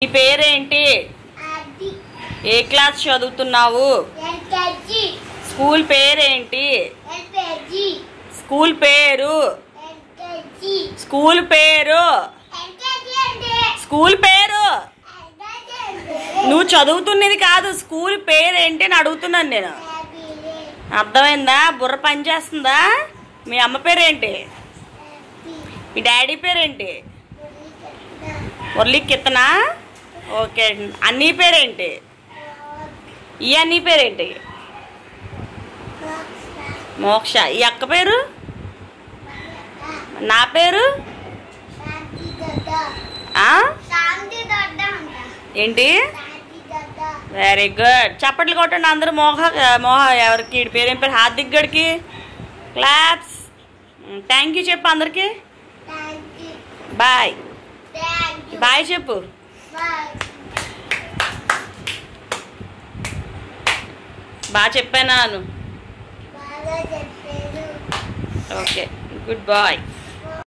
నీ పేరేంటి? ఏ క్లాస్ చదువుతున్నావు? స్కూల్ పేరేంటి? స్కూల్ పేరు స్కూల్ పేరు స్కూల్ పేరు నువ్వు చదువుతున్నది కాదు, స్కూల్ పేరేంటి అని అడుగుతున్నాను నేను. అర్థమైందా? బుర్ర పనిచేస్తుందా? మీ అమ్మ పేరేంటి? మీ డాడీ పేరేంటి? మురళీ కిత్తనా? ఓకే. అన్నీ పేరేంటి? ఈ అన్నీ పేరేంటి? మోక్ష. ఈ అక్క పేరు? నా పేరు ఏంటి? Very good. చప్పట్లు కొట్టండి అందరూ. మోహ ఎవరికి పేరేం పేరు? హార్దిక్ గడికి క్లాప్స్. థ్యాంక్ యూ చెప్పు అందరికి. బాయ్ బాయ్ చెప్పు. బాగా చెప్పానా? Okay, good bye.